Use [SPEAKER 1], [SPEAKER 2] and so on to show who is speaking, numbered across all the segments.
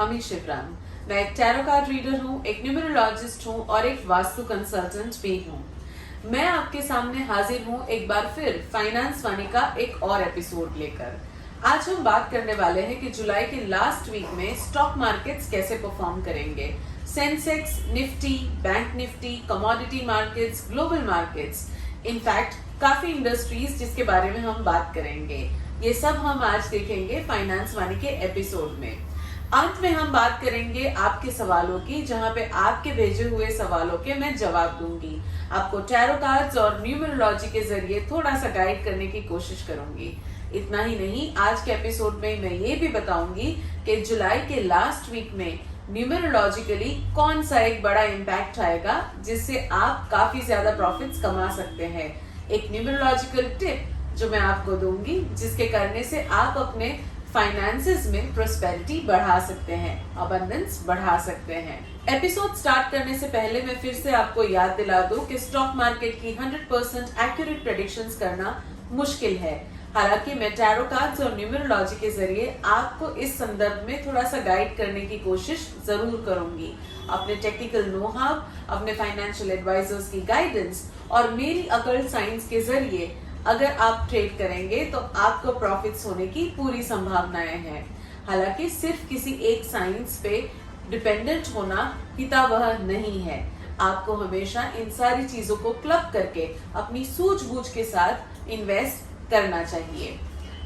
[SPEAKER 1] अमी शिवराम। मैं एक टैरो कार्ड रीडर हूँ, एक न्यूमरोलॉजिस्ट हूँ और एक वास्तु कंसल्टेंट भी हूँ। मैं आपके सामने हाजिर हूँ एक बार फिर फाइनेंस वाणी का एक और एपिसोड लेकर। आज हम बात करने वाले हैं कि जुलाई के लास्ट वीक में स्टॉक मार्केट्स कैसे परफॉर्म करेंगे। Sensex, Nifty, bank Nifty, commodity markets, global markets, in fact काफी इंडस्ट्रीज जिसके बारे में हम बात करेंगे। ये सब हम आज देखेंगे फाइनेंस वाणी के एपिसोड में। अंत में हम बात करेंगे आपके सवालों की, जहां पे आपके भेजे हुए सवालों के मैं जवाब दूंगी। आपको टैरो कार्ड्स और न्यूमरोलॉजी के जरिए थोड़ा सा गाइड करने की कोशिश करूंगी। इतना ही नहीं, आज के एपिसोड में मैं ये भी बताऊंगी कि जुलाई के लास्ट वीक में न्यूमरोलॉजिकली कौन सा एक बड़ा इम्पैक्ट आएगा जिससे आप काफी ज्यादा प्रॉफिट्स कमा सकते हैं। एक न्यूमरोलॉजिकल टिप जो मैं आपको दूंगी, जिसके करने से आप अपने फाइनेंसेस में प्रोस्पेरिटी बढ़ा सकते हैं, अबंडेंस बढ़ा सकते हैं। एपिसोड स्टार्ट करने से पहले मैं फिर से आपको याद दिला दूं कि स्टॉक मार्केट की 100% एक्यूरेट प्रेडिक्शंस करना मुश्किल है। हालांकि मैं टैरो कार्ड्स और न्यूमरोलॉजी के जरिए आपको इस संदर्भ में थोड़ा सा गाइड करने की कोशिश जरूर करूंगी। अपने टेक्निकल नो हाउ, अपने फाइनेंशियल एडवाइजर्स की गाइडेंस और मेरी अकल साइंस के जरिए अगर आप ट्रेड करेंगे तो आपको प्रॉफिट्स होने की पूरी संभावनाएं हैं। हालांकि सिर्फ किसी एक साइंस पे डिपेंडेंट होना हितावह नहीं है। आपको हमेशा इन सारी चीजों को क्लब करके अपनी सूझबूझ के साथ इन्वेस्ट करना चाहिए।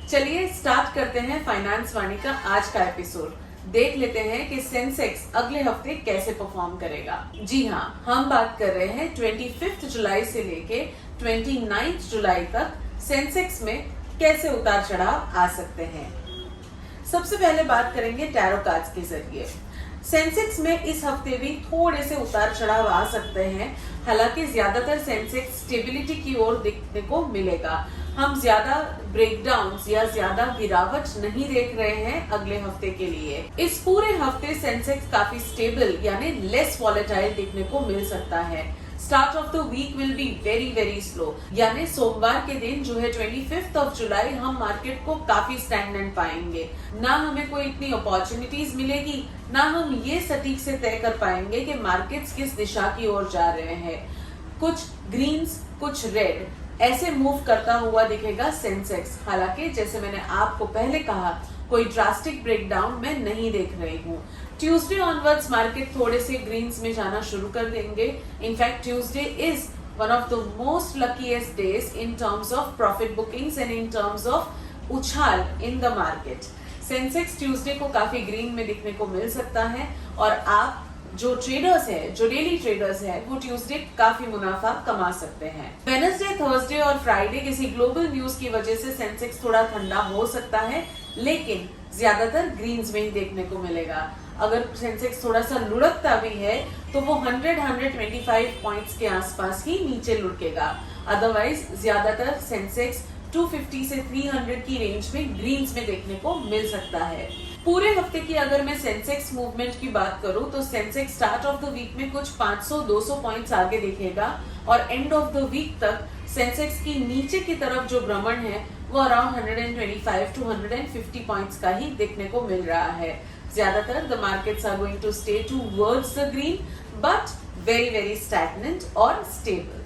[SPEAKER 1] चलिए स्टार्ट करते हैं फाइनेंस वाणी का आज का एपिसोड। देख लेते हैं कि सेंसेक्स अगले हफ्ते कैसे परफॉर्म करेगा। जी हाँ, हम बात कर रहे हैं 25 जुलाई से लेके 29 जुलाई तक सेंसेक्स में कैसे उतार चढ़ाव आ सकते हैं। सबसे पहले बात करेंगे टैरो कार्ड्स के जरिए। सेंसेक्स में इस हफ्ते भी थोड़े से उतार चढ़ाव आ सकते हैं। हालांकि ज्यादातर सेंसेक्स स्टेबिलिटी की ओर दिखने को मिलेगा। हम ज्यादा ब्रेकडाउन्स या ज्यादा गिरावट नहीं देख रहे हैं अगले हफ्ते के लिए। इस पूरे हफ्ते सेंसेक्स काफी स्टेबल यानी लेस वॉलेटाइल देखने को मिल सकता है। Start of the week will be very slow, यानी सोमवार के दिन जो है 25 जुलाई हम मार्केट को काफी स्टैग्नेंट पाएंगे। ना हमें कोई इतनी अपॉर्चुनिटीज मिलेगी, ना हम ये सटीक से तय कर पाएंगे कि मार्केट्स किस दिशा की ओर जा रहे हैं। कुछ ग्रीन्स, कुछ रेड ऐसे मूव करता हुआ दिखेगा सेंसेक्स। हालांकि जैसे मैंने आपको पहले कहा, कोई ड्रास्टिक ब्रेकडाउन मैं नहीं देख रही हूँ। ट्यूसडे ऑनवर्ड्स मार्केट थोड़े से ग्रीन्स में जाना शुरू कर देंगे। In fact Tuesday is one of the most luckiest days in terms of profit bookings and in terms of उछाल in the market. Sensex Tuesday को काफी ग्रीन में दिखने को मिल सकता है और आप जो ट्रेडर्स है, जो डेली ट्रेडर्स है, वो ट्यूसडे काफी मुनाफा कमा सकते हैं। वेडनेसडे, थर्सडे और फ्राइडे किसी ग्लोबल न्यूज की वजह से सेंसेक्स थोड़ा ठंडा हो सकता है, लेकिन ज्यादातर ग्रीन्स में ही देखने को मिलेगा। अगर सेंसेक्स थोड़ा सा लुढ़कता भी है तो वो 100-125 पॉइंट्स के आसपास ही नीचे लुढ़केगा। अदरवाइज ज्यादातर सेंसेक्स 250 से 300 की रेंज में ग्रीन्स में देखने को मिल सकता है। पूरे हफ्ते की अगर मैं सेंसेक्स मूवमेंट की बात करूं तो Sensex start of the week में कुछ 500-200 पॉइंट्स आगे दिखेगा और एंड ऑफ द वीक तक सेंसेक्स की नीचे की तरफ जो भ्रमण है वो अराउंड 125-150 पॉइंट्स का ही देखने को मिल रहा है। ज्यादातर the markets are going to stay towards the green but very stagnant और स्टेबल।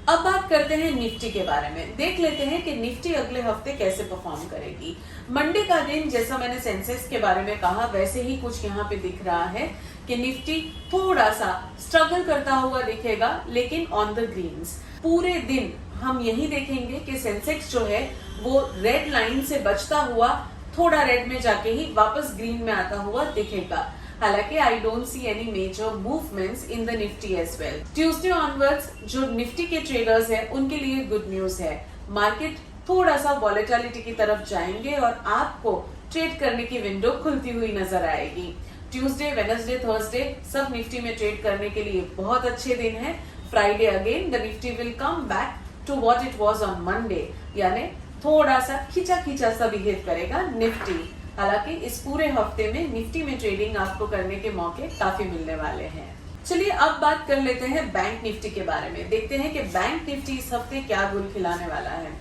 [SPEAKER 1] अब बात करते हैं निफ्टी के बारे में। देख लेते हैं कि निफ्टी अगले हफ्ते कैसे परफॉर्म करेगी। मंडे का दिन जैसा मैंने सेंसेक्स के बारे में कहा वैसे ही कुछ यहाँ पे दिख रहा है कि निफ्टी थोड़ा सा स्ट्रगल करता हुआ दिखेगा, लेकिन ऑन द ग्रीन्स। पूरे दिन हम यही देखेंगे कि सेंसेक्स जो है वो रेड लाइन से बचता हुआ थोड़ा रेड में जाके ही वापस ग्रीन में आता हुआ दिखेगा। हालांकि I don't see any major movements in the Nifty as well. Tuesday onwards जो निफ्टी के ट्रेडर्स हैं उनके लिए गुड न्यूज है। मार्केट थोड़ा सा वॉलेटिलिटी की तरफ जाएंगे और आपको ट्रेड करने की विंडो खुलती हुई नजर आएगी। ट्यूसडे, वेडनेसडे, थर्सडे सब निफ्टी में ट्रेड करने के लिए बहुत अच्छे दिन हैं। Friday again the Nifty will come back to what it was on Monday, यानी थोड़ा सा खींचा सा बिहेव करेगा निफ्टी। हालांकि इस पूरे हफ्ते में निफ्टी में ट्रेडिंग आपको करने के मौके काफी मिलने वाले हैं। चलिए अब बात कर लेते हैं बैंक निफ्टी के बारे में। देखते हैं कि बैंक निफ्टी इस हफ्ते क्या गुल खिलाने वाला है।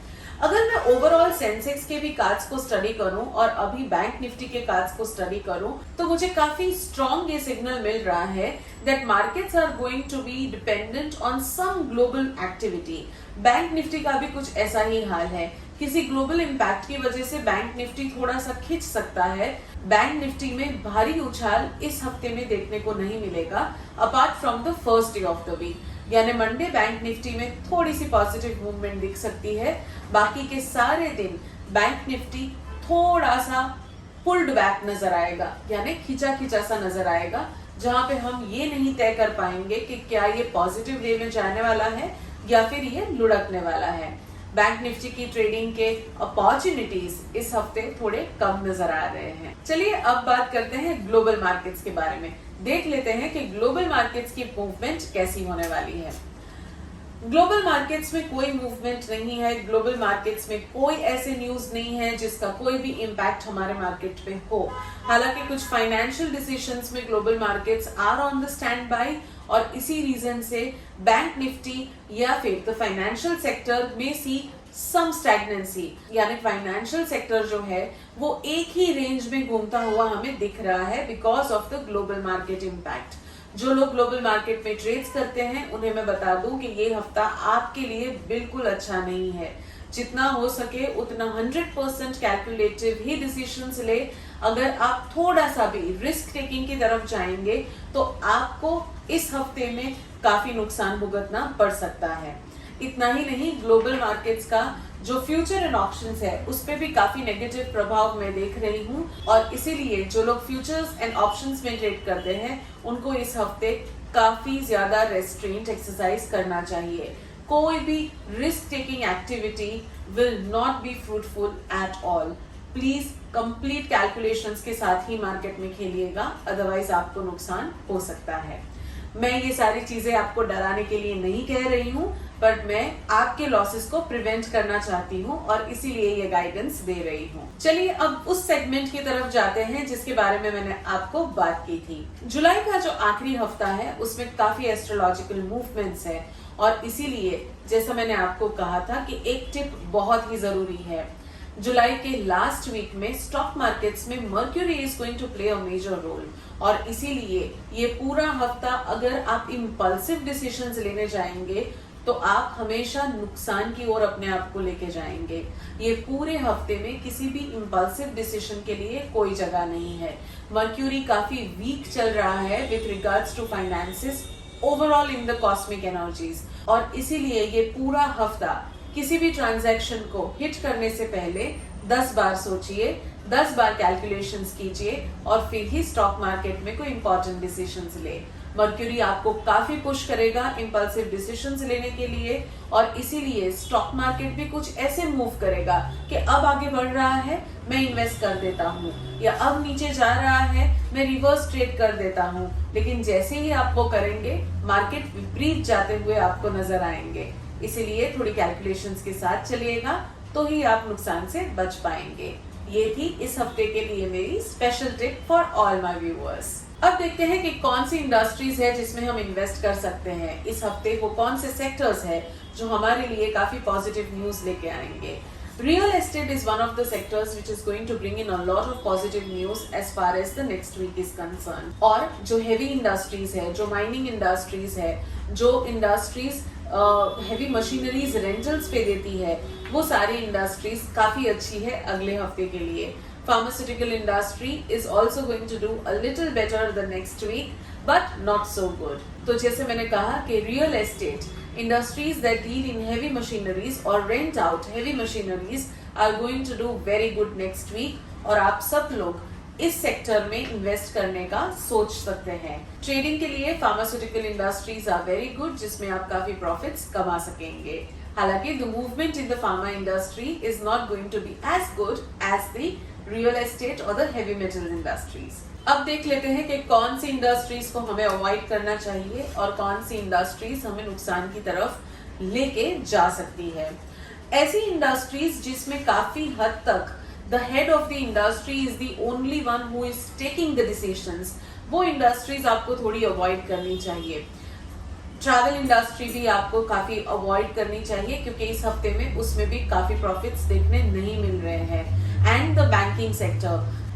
[SPEAKER 1] अगर मैं ओवरऑल सेंसेक्स के भी कार्ड्स को स्टडी करूं और अभी बैंक निफ्टी के कार्ड्स को स्टडी करूं तो मुझे काफी स्ट्रॉन्ग ये सिग्नल मिल रहा है that markets are going to be dependent on some global activity. Bank Nifty का भी कुछ ऐसा ही हाल है। किसी ग्लोबल इम्पैक्ट की वजह से बैंक निफ्टी थोड़ा सा खिंच सकता है। बैंक निफ्टी में भारी उछाल इस हफ्ते में देखने को नहीं मिलेगा apart from the first day of the week, यानी मंडे बैंक निफ्टी में थोड़ी सी पॉजिटिव मूवमेंट दिख सकती है। बाकी के सारे दिन बैंक निफ्टी थोड़ा सा पुल्ड बैक नजर आएगा, यानी खिंचा खिंचा सा नजर आएगा, जहां पे हम ये नहीं तय कर पाएंगे कि क्या ये पॉजिटिव वे में जाने वाला है या फिर ये लुढ़कने वाला है। बैंक निफ्टी की ट्रेडिंग के अपॉर्चुनिटीज इस हफ्ते थोड़े कम नजर आ रहे हैं। चलिए अब बात करते हैं ग्लोबल मार्केट्स के बारे में। देख लेते हैं कि ग्लोबल मार्केट्स की मूवमेंट कैसी होने वाली है। ग्लोबल मार्केट्स में कोई मूवमेंट नहीं है। ग्लोबल मार्केट्स में कोई ऐसे न्यूज नहीं है जिसका कोई भी इम्पैक्ट हमारे मार्केट पे हो। हालांकि कुछ फाइनेंशियल डिसीजंस में global markets are on the stand by और इसी रीजन से बैंक निफ्टी या फिर द फाइनेंशियल सेक्टर में सी सम स्टैग्नेंसी, यानी फाइनेंशियल सेक्टर जो है वो एक ही रेंज में घूमता हुआ हमें दिख रहा है because of the global market impact. जो लोग ग्लोबल मार्केट में ट्रेड्स करते हैं उन्हें मैं बता दूं कि ये हफ्ता आपके लिए बिल्कुल अच्छा नहीं है। जितना हो सके उतना 100% कैलकुलेटिव ही डिसीजंस ले। अगर आप थोड़ा सा भी रिस्क टेकिंग की तरफ जाएंगे तो आपको इस हफ्ते में काफी नुकसान भुगतना पड़ सकता है। इतना ही नहीं, ग्लोबल मार्केट्स का जो फ्यूचर एंड ऑप्शंस है उस पे भी काफी नेगेटिव प्रभाव मैं देख रही हूँ और इसीलिए जो लोग फ्यूचर्स एंड ऑप्शंस में ट्रेड करते हैं उनको इस हफ्ते काफी ज्यादा रेस्ट्रेंट एक्सरसाइज करना चाहिए। कोई भी risk taking activity will not be fruitful at all. Please complete calculations के साथ ही मार्केट में खेलिएगा, अदरवाइज आपको नुकसान हो सकता है। मैं ये सारी चीजें आपको डराने के लिए नहीं कह रही हूँ, बट मैं आपके लॉसेस को प्रिवेंट करना चाहती हूँ और इसीलिए ये गाइडेंस दे रही हूँ। चलिए अब उस सेगमेंट की तरफ जाते हैं जिसके बारे में मैंने आपको बात की थी। जुलाई का जो आखिरी हफ्ता है उसमें काफी एस्ट्रोलॉजिकल मूवमेंट्स है और इसीलिए जैसा मैंने आपको कहा था कि एक टिप बहुत ही जरूरी है। जुलाई के लास्ट वीक में स्टॉक मार्केट्स में Mercury is going to play a major role और इसीलिए ये पूरा हफ्ता अगर आप इम्पल्सिव डिसीजंस लेने जाएंगे तो आप हमेशा नुकसान की ओर अपने आप को लेके जाएंगे। ये पूरे हफ्ते में किसी भी इम्पल्सिव डिसीजन के लिए कोई जगह नहीं है। मर्क्यूरी काफी वीक चल रहा है with regards to finances overall in the cosmic energies और इसीलिए ये पूरा हफ्ता किसी भी ट्रांजैक्शन को हिट करने से पहले 10 बार सोचिए, 10 बार कैलकुलेशंस कीजिए और फिर ही स्टॉक मार्केट में कोई इंपॉर्टेंट डिसीजंस ले। मर्क्यूरी आपको काफी पुश करेगा इंपल्सिव डिसीजंस लेने के लिए और इसीलिए स्टॉक मार्केट भी कुछ ऐसे मूव करेगा कि अब आगे बढ़ रहा है मैं इन्वेस्ट कर देता हूँ या अब नीचे जा रहा है मैं रिवर्स ट्रेड कर देता हूँ, लेकिन जैसे ही आप वो करेंगे मार्केट विपरीत जाते हुए आपको नजर आएंगे। इसीलिए थोड़ी कैलकुलेशंस के साथ चलिएगा तो ही आप नुकसान से बच पाएंगे। ये थी इस हफ्ते के लिए मेरी special tip for all my viewers. अब देखते हैं कि कौन सी इंडस्ट्रीज है जिसमें हम इन्वेस्ट कर सकते हैं इस हफ्ते। वो कौन से सेक्टर्स है जो हमारे लिए काफी पॉजिटिव न्यूज लेके आएंगे। Real estate is one of the sectors which is going to bring in a lot of positive news as far as the next week is concerned. और जो heavy industries है, जो mining industries है, जो industries heavy machineries rentals पे देती है, वो सारी industries काफी अच्छी है अगले हफ्ते के लिए। Pharmaceutical industry is also going to do a little better the next week, but not so good. तो जैसे मैंने कहा कि real estate industries that deal in heavy machineries or rent out heavy machineries are going to do very good next week और आप सब लोग इस सेक्टर में इन्वेस्ट करने का सोच सकते हैं। ट्रेडिंग के लिए pharmaceutical industries are very good जिसमें आप काफी प्रॉफिट्स कमा सकेंगे। हालांकि the movement in the pharma industry is not going to be as good as the real estate और द हेवी मेटल इंडस्ट्रीज। अब देख लेते हैं कि कौन सी इंडस्ट्रीज को हमें अवॉइड करना चाहिए और कौन सी इंडस्ट्रीज हमें नुकसान की तरफ लेके जा सकती है। ऐसी इंडस्ट्रीज जिसमें काफी हद तक the head of the industry is the only one who is taking the decisions, वो इंडस्ट्रीज आपको थोड़ी अवॉइड करनी चाहिए। ट्रैवल इंडस्ट्री भी आपको काफी अवॉइड करनी चाहिए क्योंकि इस हफ्ते में उसमें भी काफी प्रॉफिट्स देखने नहीं मिल रहे हैं। एंड द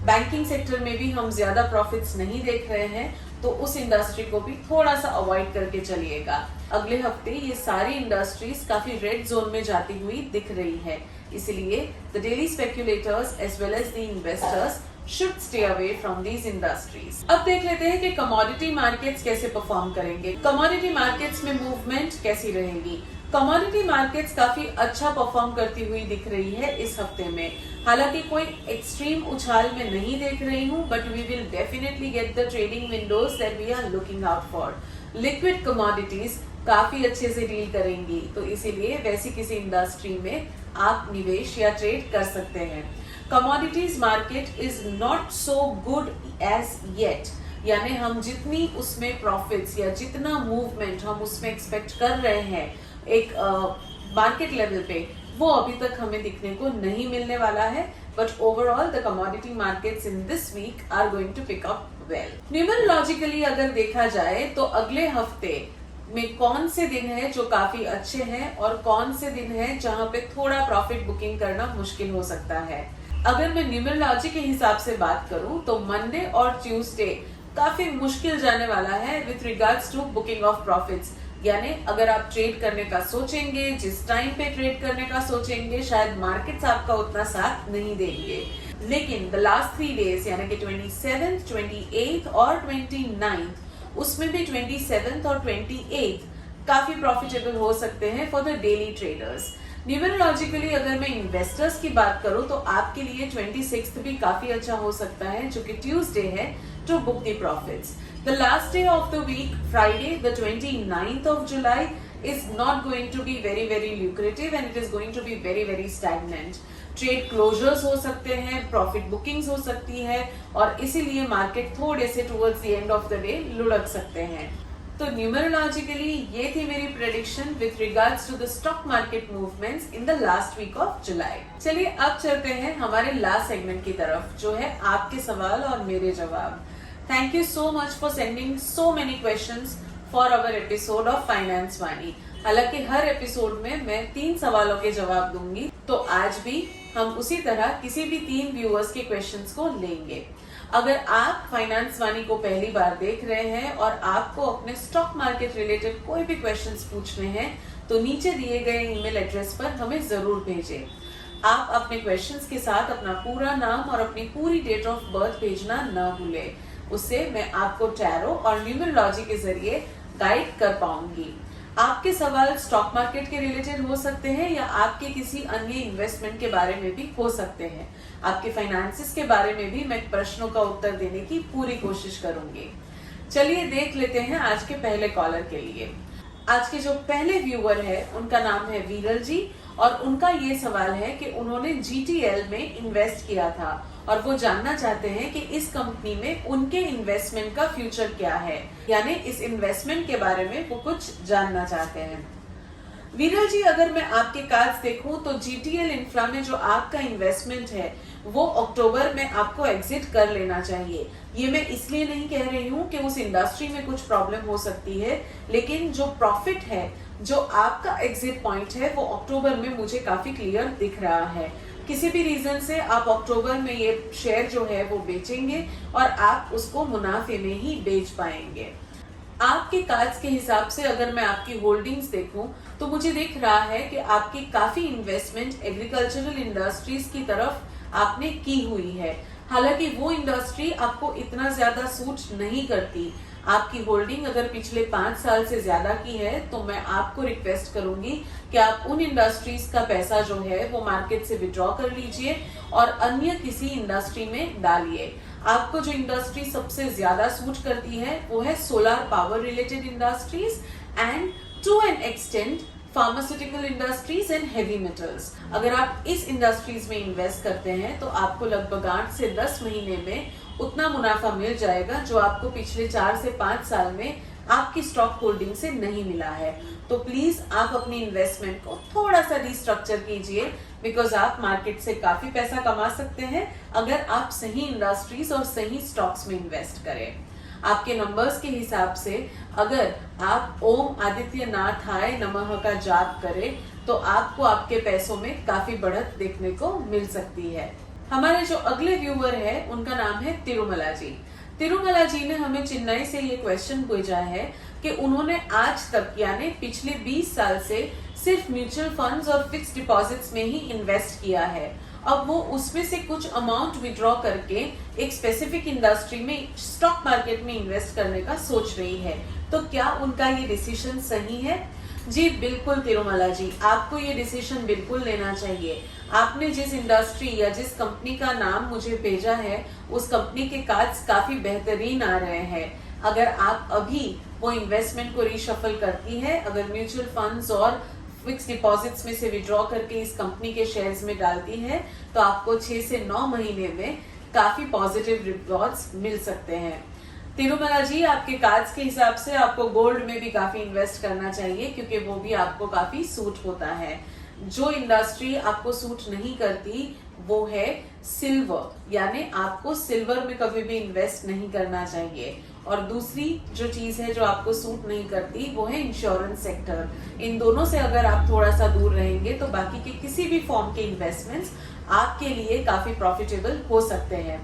[SPEAKER 1] बैंकिंग सेक्टर में भी हम ज्यादा प्रॉफिट्स नहीं देख रहे हैं, तो उस इंडस्ट्री को भी थोड़ा सा अवॉइड करके चलिएगा। अगले हफ्ते ये सारी इंडस्ट्रीज काफी रेड जोन में जाती हुई दिख रही है, इसलिए the daily speculators as well as the investors should stay away from these industries। अब देख लेते हैं कि कमोडिटी मार्केट्स कैसे परफॉर्म करेंगे। कमोडिटी मार्केट्स में मूवमेंट कैसी रहेगी। कमोडिटी मार्केट्स काफी अच्छा परफॉर्म करती हुई दिख रही है इस हफ्ते में। हालांकि कोई एक्सट्रीम उछाल में नहीं देख रही हूँ, but we will definitely get the trading windows that we are looking out for. Liquid commodities काफी अच्छे से डील करेंगी, तो इसीलिए वैसी किसी इंडस्ट्री में आप निवेश या ट्रेड कर सकते हैं। Commodities market is not so good as yet, यानी हम जितनी उसमें प्रॉफिट्स या जितना मूवमेंट हम उसमें एक्सपेक्ट कर रहे हैं एक मार्केट लेवल पे, वो अभी तक हमें दिखने को नहीं मिलने वाला है। But overall the commodity markets in this week are going to pick up well. Numerologically अगर देखा जाए तो अगले हफ्ते में कौन से दिन है जो काफी अच्छे हैं और कौन से दिन है जहां पे थोड़ा प्रॉफिट बुकिंग करना मुश्किल हो सकता है। अगर मैं न्यूमरोलॉजी के हिसाब से बात करूं तो मंडे और ट्यूसडे काफी मुश्किल जाने वाला है with regards to booking of profits. यानी अगर आप ट्रेड करने का सोचेंगे, जिस टाइम पे ट्रेड करने का सोचेंगे, शायद मार्केट्स आपका उतना साथ नहीं देंगे। लेकिन द लास्ट 3 डेज यानी कि 27th, 28th और 29th, उसमें भी 27th और 28th काफी प्रॉफिटेबल हो सकते हैं for the daily traders. Numerologically अगर मैं इन्वेस्टर्स की बात करूं तो आपके लिए 26th भी काफी अच्छा हो सकता है, जो कि ट्यूसडे है, to book the profits. The last day of the week, Friday the 29th of July, is not going to be very lucrative and it is going to be very stagnant। Trade closures हो सकते हैं, profit bookings हो सकती है और इसीलिए market थोड़े से towards the end of the day लुढ़क सकते हैं। तो न्यूमरोलॉजिकली ये थी मेरी prediction with regards to the stock market movements in the last week of July. चलिए अब चलते हैं हमारे लास्ट सेगमेंट की तरफ, जो है आपके सवाल और मेरे जवाब। Thank you so much for sending so many questions for our episode of finance Vani. हालांकि हर एपिसोड में मैं 3 सवालों के जवाब दूंगी, तो आज भी हम उसी तरह किसी भी 3 व्यूअर्स के क्वेश्चंस को लेंगे। अगर आप फाइनेंस वाणी को पहली बार देख रहे हैं और आपको अपने स्टॉक मार्केट रिलेटेड कोई भी क्वेश्चंस पूछने हैं, तो नीचे दिए गए ईमेल एड्रेस पर हमें जरूर भेजें। आप अपने क्वेश्चंस के साथ अपना पूरा नाम और अपनी पूरी डेट ऑफ बर्थ भेजना ना भूलें। उससे मैं आपको टैरो और न्यूमरोलॉजी के जरिए गाइड कर पाऊंगी। आपके सवाल स्टॉक मार्केट के रिलेटेड हो सकते हैं या आपके किसी अन्य इन्वेस्टमेंट के बारे में भी हो सकते हैं। आपके फाइनेंसेस के बारे में भी मैं प्रश्नों का उत्तर देने की पूरी कोशिश करूंगी। चलिए देख लेते हैं आज के पहले कॉलर के लिए। आज के जो पहले व्यूअर है उनका नाम है वीरल जी और उनका ये सवाल है कि उन्होंने GTL में इन्वेस्ट किया था और वो जानना चाहते हैं कि इस कंपनी में उनके इन्वेस्टमेंट का फ्यूचर क्या है, यानी इस इन्वेस्टमेंट के बारे में वो कुछ जानना चाहते हैं। वीरल जी, अगर मैं आपके कार्ड्स देखूं तो GTL इंफ्रा में जो आपका इन्वेस्टमेंट है वो अक्टूबर में आपको एग्जिट कर लेना चाहिए। ये मैं इसलिए नहीं कह रही हूँ कि उस इंडस्ट्री में कुछ प्रॉब्लम हो सकती है, लेकिन जो प्रॉफिट है, जो आपका एग्जिट पॉइंट है, वो अक्टूबर में मुझे काफी क्लियर दिख रहा है। किसी भी रीजन से आप अक्टूबर में ये शेयर जो है वो बेचेंगे और आप उसको मुनाफे में ही बेच पाएंगे। आपके कार्ड्स के हिसाब से अगर मैं आपकी होल्डिंग्स देखूं तो मुझे दिख रहा है कि आपकी काफी इन्वेस्टमेंट एग्रीकल्चरल इंडस्ट्रीज की तरफ आपने की हुई है। हालांकि वो इंडस्ट्री आपको इतना ज्यादा सूट नहीं करती। आपकी होल्डिंग अगर पिछले 5 साल से ज्यादा की है तो मैं आपको रिक्वेस्ट करूंगी कि आप उन इंडस्ट्रीज का पैसा जो है वो मार्केट से विड्रॉ कर लीजिए और अन्य किसी इंडस्ट्री में डालिए। आपको जो इंडस्ट्री सबसे ज्यादा सूट करती है वो है solar power related industries and to an extent pharmaceutical industries and heavy metals. अगर आप इस इंडस्ट्रीज में इन्वेस्ट करते हैं तो आपको लगभग 8 से 10 महीने में उतना मुनाफा मिल जाएगा जो आपको पिछले 4 से 5 साल में आपकी स्टॉक होल्डिंग से नहीं मिला है। तो प्लीज आप अपनी इन्वेस्टमेंट को थोड़ा सा रिस्ट्रक्चर कीजिए, बिकॉज आप मार्केट से काफी पैसा कमा सकते हैं अगर आप सही इंडस्ट्रीज और सही स्टॉक्स में इन्वेस्ट करें। आपके नंबर्स के हिसाब से अगर आप ओम आदित्यनाथाय नमः का जाप करें तो आपको आपके पैसों में काफी बढ़त देखने को मिल सकती है। हमारे जो अगले व्यूअर है उनका नाम है तिरुमला जी। तिरुमला जी ने हमें चेन्नई से ये क्वेश्चन पूछा है कि उन्होंने आज तक यानी पिछले 20 साल से सिर्फ म्यूचुअल फंड्स और फिक्स डिपॉजिट्स में ही इन्वेस्ट किया है। अब वो उसमें से कुछ अमाउंट विड्रॉ करके एक स्पेसिफिक इंडस्ट्री में स्टॉक मार्केट में इन्वेस्ट करने का सोच रही है, तो क्या उनका ये डिसीजन सही है? जी बिल्कुल तिरुमला जी, आपको ये डिसीजन बिल्कुल लेना चाहिए। आपने जिस इंडस्ट्री या जिस कंपनी का नाम मुझे भेजा है उस कंपनी के कार्ड्स काफी बेहतरीन आ रहे हैं। अगर आप अभी वो इन्वेस्टमेंट को रीशफल करती है, अगर म्यूचुअल फंड्स और फिक्स डिपॉजिट्स में से विड्रॉ करके इस कंपनी के शेयर्स में डालती है तो आपको 6 से 9 महीने में काफी पॉजिटिव रिवॉर्ड्स मिल सकते हैं। तिरुमला जी, आपके कार्ड्स के हिसाब से आपको गोल्ड में भी काफी इन्वेस्ट करना चाहिए क्योंकि वो भी आपको काफी सूट होता है। जो इंडस्ट्री आपको सूट नहीं करती वो है सिल्वर, यानी आपको सिल्वर में कभी भी इन्वेस्ट नहीं करना चाहिए। और दूसरी जो चीज है जो आपको सूट नहीं करती वो है इंश्योरेंस सेक्टर। इन दोनों से अगर आप थोड़ा सा दूर रहेंगे तो बाकी के किसी भी फॉर्म के इन्वेस्टमेंट्स आपके लिए काफी प्रॉफिटेबल हो सकते हैं।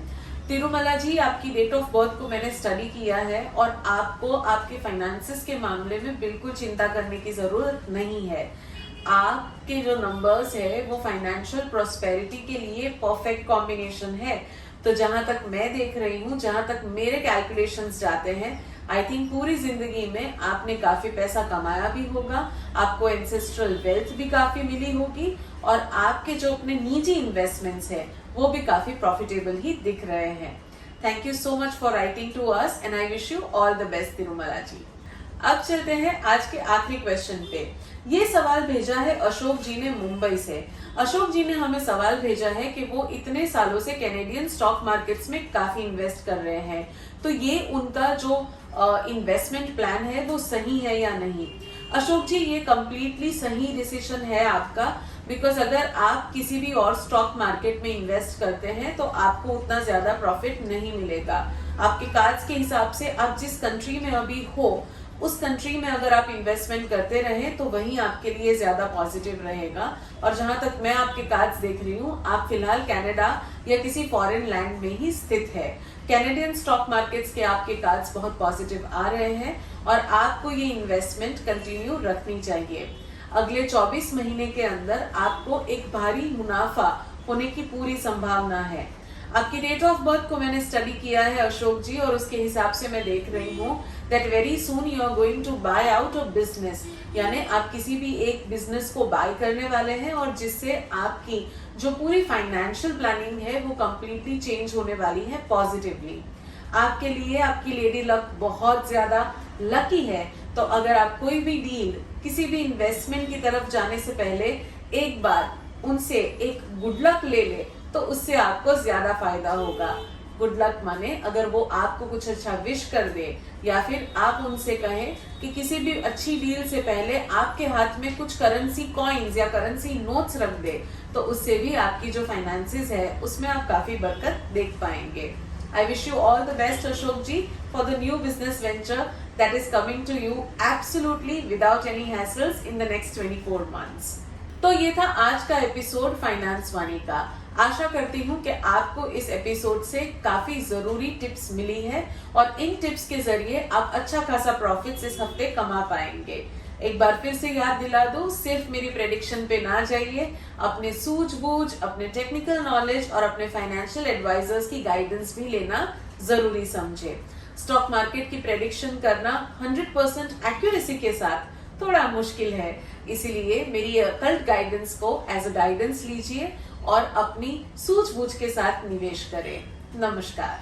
[SPEAKER 1] तिरुमला जी, आपकी डेट ऑफ बर्थ को मैंने स्टडी किया है और आपको आपके फाइनेंसेस के मामले में बिल्कुल चिंता करने की जरूरत नहीं है। आपके जो नंबर्स है वो फाइनेंशियल प्रोस्पेरिटी के लिए परफेक्ट कॉम्बिनेशन है। तो जहां तक मैं देख रही हूँ, जहां तक मेरे कैलकुलेशंस जाते हैं, आई थिंक पूरी जिंदगी में आपने काफी पैसा कमाया भी होगा, आपको एंसेस्ट्रल वेल्थ भी काफी मिली होगी और आपके जो अपने निजी इन्वेस्टमेंट्स है वो भी काफी प्रॉफिटेबल ही दिख रहे हैं। Thank you so much for writing to us and I wish you all the best Tirumala ji. अब चलते हैं आज के आखिरी क्वेश्चन पे। ये सवाल भेजा है अशोक जी ने मुंबई से। अशोक जी ने हमें सवाल भेजा है कि वो इतने सालों से कैनेडियन स्टॉक मार्केट्स में काफी इन्वेस्ट कर रहे हैं, तो ये उनका जो इन्वेस्टमेंट प्लान है वो सही है या नहीं? अशोक जी, ये कंप्लीटली सही डिसीजन है आपका, बिकॉज अगर आप किसी भी और स्टॉक मार्केट में इन्वेस्ट करते हैं तो आपको उतना ज्यादा प्रॉफिट नहीं मिलेगा। आपके कार्ड्स के हिसाब से आप जिस कंट्री में अभी हो उस कंट्री में अगर आप इन्वेस्टमेंट करते रहे तो वही आपके लिए ज्यादा पॉजिटिव रहेगा। और जहां तक मैं आपके कार्ड्स देख रही हूँ, आप फिलहाल कनाडा या किसी फॉरेन लैंड में ही स्थित है। कैनेडियन स्टॉक मार्केट्स के आपके कार्ड्स बहुत पॉजिटिव आ रहे हैं और आपको ये इन्वेस्टमेंट कंटिन्यू रखनी चाहिए। अगले 24 महीने के अंदर आपको एक भारी मुनाफा होने की पूरी संभावना है। आपकी डेट ऑफ बर्थ को मैंने स्टडी किया है अशोक जी, और उसके हिसाब से मैं देख रही हूँ that very soon you are going to buy out of business, यानी आप किसी भी एक बिजनेस को बाय करने वाले हैं और जिससे आपकी जो पूरी फाइनेंशियल प्लानिंग है वो कंप्लीटली चेंज होने वाली है पॉजिटिवली। आपके लिए आपकी लेडी लक बहुत ज्यादा लकी है, तो अगर आप कोई भी डील, किसी भी इन्वेस्टमेंट की तरफ जाने से पहले एक बार उनसे एक गुड लक ले ले तो उससे आपको ज्यादा फायदा होगा। गुड लक माने अगर वो आपको कुछ अच्छा विश कर दे या फिर आप उनसे कहें कि किसी भी अच्छी डील से पहले आपके हाथ में कुछ करेंसी कॉइन्स या करेंसी नोट्स रख दे, तो उससे भी आपकी जो फाइनेंसेस है उसमें आप काफी बरकत देख पाएंगे। I wish you all the best Ashok ji for the new business venture that is coming to you absolutely without any hassles in the next 24 months. तो ये था आज का एपिसोड फाइनेंस वाणी का। आशा करती हूँ कि आपको इस एपिसोड से काफी जरूरी टिप्स मिली है और इन टिप्स के जरिए आप अच्छा खासा प्रॉफिट्स इस हफ्ते कमा पाएंगे। एक बार फिर से याद दिला दूं, सिर्फ मेरी प्रेडिक्शन पे ना जाइए, अपने सूझबूझ, अपने टेक्निकल नॉलेज और अपने फाइनेंशियल एडवाइजर्स की गाइडेंस भी लेना जरूरी समझे। स्टॉक मार्केट की प्रेडिक्शन करना 100% एक्यूरेसी के साथ थोड़ा मुश्किल है, इसीलिए मेरी अकल्ट गाइडेंस को एज अ गाइडेंस लीजिए और अपनी सूझबूझ के साथ निवेश करें। नमस्कार।